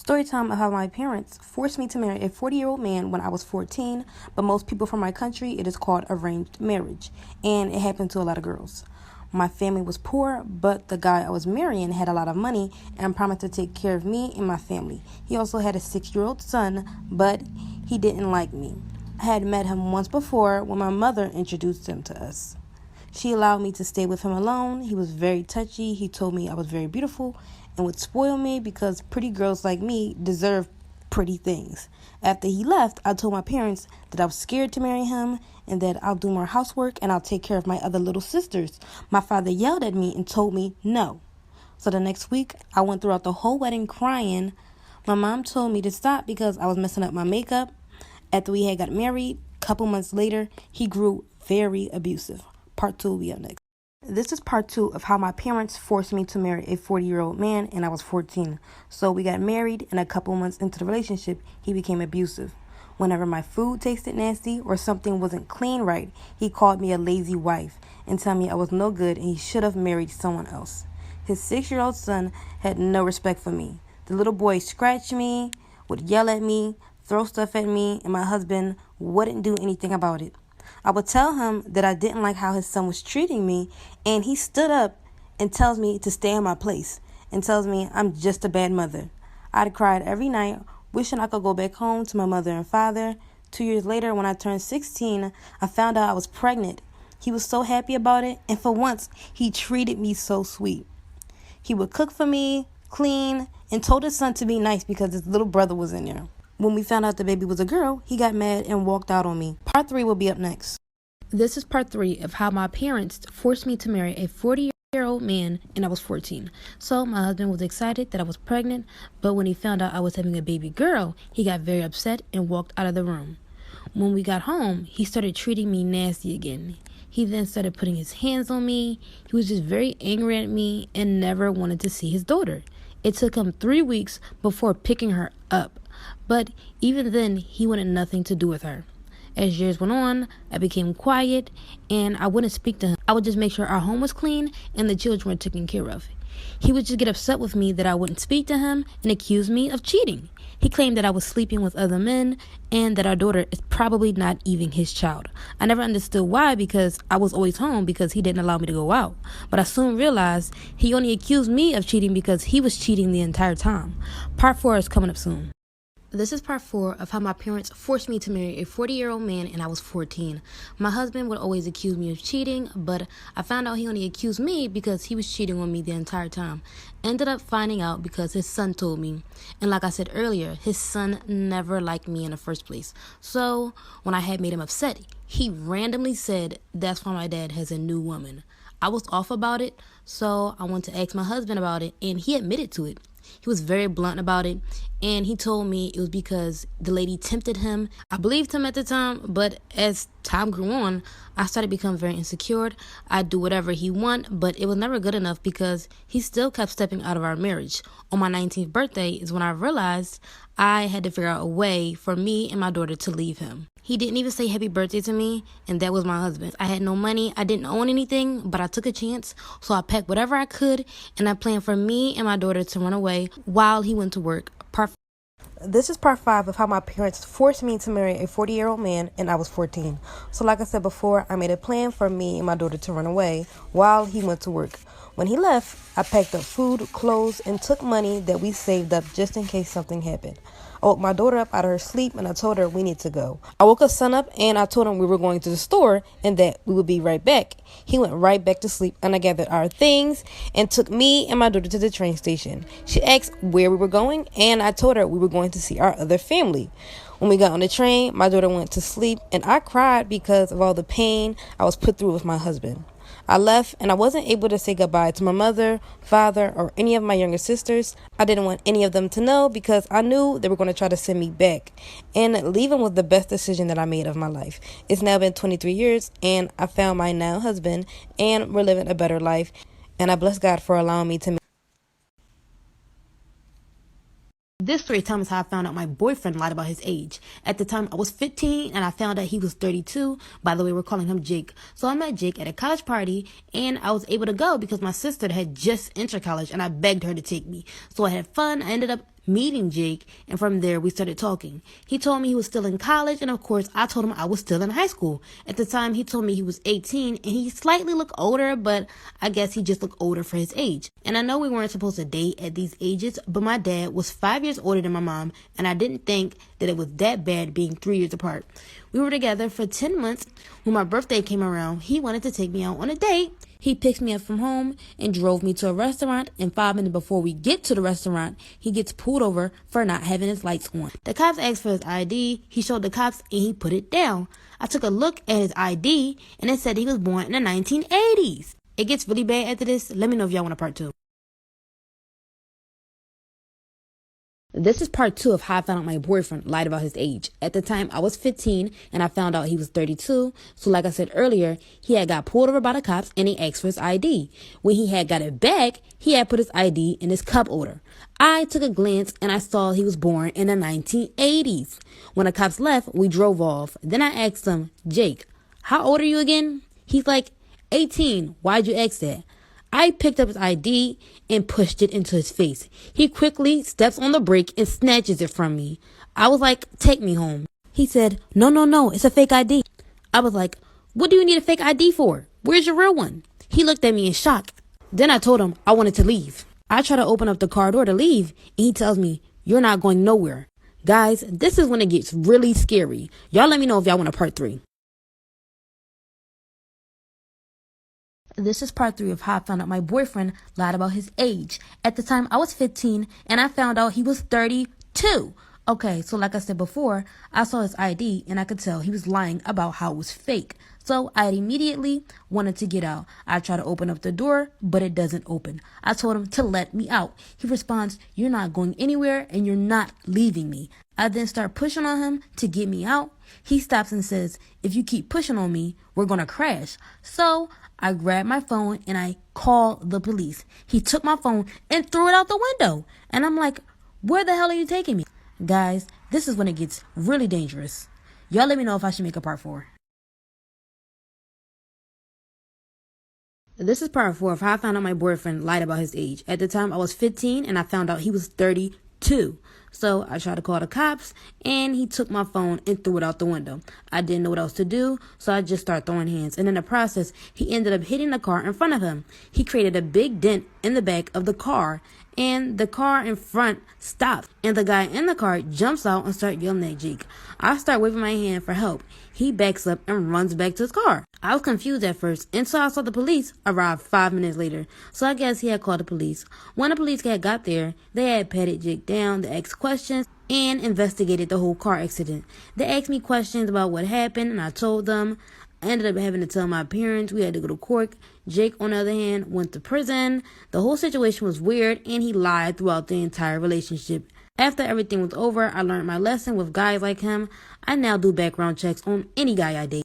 Story time of how my parents forced me to marry a 40-year-old man when I was 14, but most people from my country, it is called arranged marriage, and it happened to a lot of girls. My family was poor, but the guy I was marrying had a lot of money and promised to take care of me and my family. He also had a 6-year-old son, but he didn't like me. I had met him once before when my mother introduced him to us. She allowed me to stay with him alone. He was very touchy. He told me I was very beautiful and would spoil me because pretty girls like me deserve pretty things. After he left, I told my parents that I was scared to marry him and that I'll do more housework and I'll take care of my other little sisters. My father yelled at me and told me no. So the next week, I went throughout the whole wedding crying. My mom told me to stop because I was messing up my makeup. After we had got married, a couple months later, he grew very abusive. Part 2 will be up next. This is part 2 of how my parents forced me to marry a 40-year-old man and I was 14. So we got married and a couple months into the relationship, he became abusive. Whenever my food tasted nasty or something wasn't clean right, he called me a lazy wife and told me I was no good and he should have married someone else. His 6-year-old son had no respect for me. The little boy scratched me, would yell at me, throw stuff at me, and my husband wouldn't do anything about it. I would tell him that I didn't like how his son was treating me, and he stood up and tells me to stay in my place and tells me I'm just a bad mother. I'd cried every night, wishing I could go back home to my mother and father. 2 years later, when I turned 16, I found out I was pregnant. He was so happy about it, and for once, he treated me so sweet. He would cook for me, clean, and told his son to be nice because his little brother was in there. When we found out the baby was a girl, he got mad and walked out on me. Part 3 will be up next. This is part 3 of how my parents forced me to marry a 40-year-old man and I was 14. So my husband was excited that I was pregnant, but when he found out I was having a baby girl, he got very upset and walked out of the room. When we got home, he started treating me nasty again. He then started putting his hands on me. He was just very angry at me and never wanted to see his daughter. It took him 3 weeks before picking her up. But even then, he wanted nothing to do with her. As years went on, I became quiet and I wouldn't speak to him. I would just make sure our home was clean and the children were taken care of. He would just get upset with me that I wouldn't speak to him and accuse me of cheating. He claimed that I was sleeping with other men and that our daughter is probably not even his child. I never understood why because I was always home because he didn't allow me to go out. But I soon realized he only accused me of cheating because he was cheating the entire time. Part 4 is coming up soon. This is part 4 of how my parents forced me to marry a 40-year-old man and I was 14. My husband would always accuse me of cheating, but I found out he only accused me because he was cheating on me the entire time. Ended up finding out because his son told me. And like I said earlier, his son never liked me in the first place. So when I had made him upset, he randomly said that's why my dad has a new woman. I was off about it, so I went to ask my husband about it, and he admitted to it. He was very blunt about it, and he told me it was because the lady tempted him. I believed him at the time, but as time grew on, I started becoming very insecure. I'd do whatever he wanted, but it was never good enough because he still kept stepping out of our marriage. On my 19th birthday is when I realized I had to figure out a way for me and my daughter to leave him. He didn't even say happy birthday to me, and that was my husband. I had no money, I didn't own anything, but I took a chance, so I packed whatever I could, and I planned for me and my daughter to run away while he went to work. This is part 5 of how my parents forced me to marry a 40-year-old man and I was 14. So like I said before, I made a plan for me and my daughter to run away while he went to work. When he left, I packed up food, clothes, and took money that we saved up just in case something happened. I woke my daughter up out of her sleep and I told her we need to go. I woke her son up and I told him we were going to the store and that we would be right back. He went right back to sleep and I gathered our things and took me and my daughter to the train station. She asked where we were going and I told her we were going to see our other family. When we got on the train, my daughter went to sleep and I cried because of all the pain I was put through with my husband. I left and I wasn't able to say goodbye to my mother, father, or any of my younger sisters. I didn't want any of them to know because I knew they were going to try to send me back. And leaving was the best decision that I made of my life. It's now been 23 years and I found my now husband and we're living a better life. And I bless God for allowing me to This story time is how I found out my boyfriend lied about his age. At the time, I was 15, and I found out he was 32. By the way, we're calling him Jake. So I met Jake at a college party, and I was able to go because my sister had just entered college, and I begged her to take me. So I had fun. I ended up meeting Jake, and from there we started talking. He told me he was still in college, and of course I told him I was still in high school. At the time he told me he was 18, and he slightly looked older, but I guess he just looked older for his age. And I know we weren't supposed to date at these ages, but my dad was 5 years older than my mom, and I didn't think that it was that bad being 3 years apart. We were together for 10 months. When my birthday came around, he wanted to take me out on a date. He picked me up from home and drove me to a restaurant, and 5 minutes before we get to the restaurant, he gets pulled over for not having his lights on. The cops asked for his ID, he showed the cops, and he put it down. I took a look at his ID, and it said he was born in the 1980s. It gets really bad after this. Let me know if y'all want a part 2. This is part 2 of how I found out my boyfriend lied about his age. At the time, I was 15, and I found out he was 32. So like I said earlier, he had got pulled over by the cops, and they asked for his ID. When he had got it back, he had put his ID in his cup holder. I took a glance, and I saw he was born in the 1980s. When the cops left, we drove off. Then I asked him, Jake, how old are you again? He's like, 18. Why'd you ask that? I picked up his ID and pushed it into his face. He quickly steps on the brake and snatches it from me. I was like, take me home. He said, no, it's a fake ID. I was like, what do you need a fake ID for? Where's your real one? He looked at me in shock. Then I told him I wanted to leave. I try to open up the car door to leave, and he tells me, you're not going nowhere. Guys, this is when it gets really scary. Y'all let me know if y'all want a part 3. This is part 3 of how I found out my boyfriend lied about his age. At the time, I was 15, and I found out he was 32. Okay, so like I said before, I saw his ID, and I could tell he was lying about how it was fake. So I immediately wanted to get out. I try to open up the door, but it doesn't open. I told him to let me out. He responds, you're not going anywhere, and you're not leaving me. I then start pushing on him to get me out. He stops and says, if you keep pushing on me, we're going to crash. So I grabbed my phone and I called the police. He took my phone and threw it out the window. And I'm like, where the hell are you taking me? Guys, this is when it gets really dangerous. Y'all let me know if I should make a part 4. This is part 4 of how I found out my boyfriend lied about his age. At the time, I was 15, and I found out he was 32. So I tried to call the cops, and he took my phone and threw it out the window. I didn't know what else to do, so I just started throwing hands. And in the process, he ended up hitting the car in front of him. He created a big dent in the back of the car, and the car in front stopped. And the guy in the car jumps out and starts yelling at Jake. I start waving my hand for help. He backs up and runs back to his car. I was confused at first, until I saw the police arrive 5 minutes later. So I guess he had called the police. When the police got there, they had patted Jake down, they asked questions, and investigated the whole car accident. They asked me questions about what happened, and I told them. I ended up having to tell my parents. We had to go to court. Jake, on the other hand, went to prison. The whole situation was weird, and he lied throughout the entire relationship. After everything was over, I learned my lesson with guys like him. I now do background checks on any guy I date.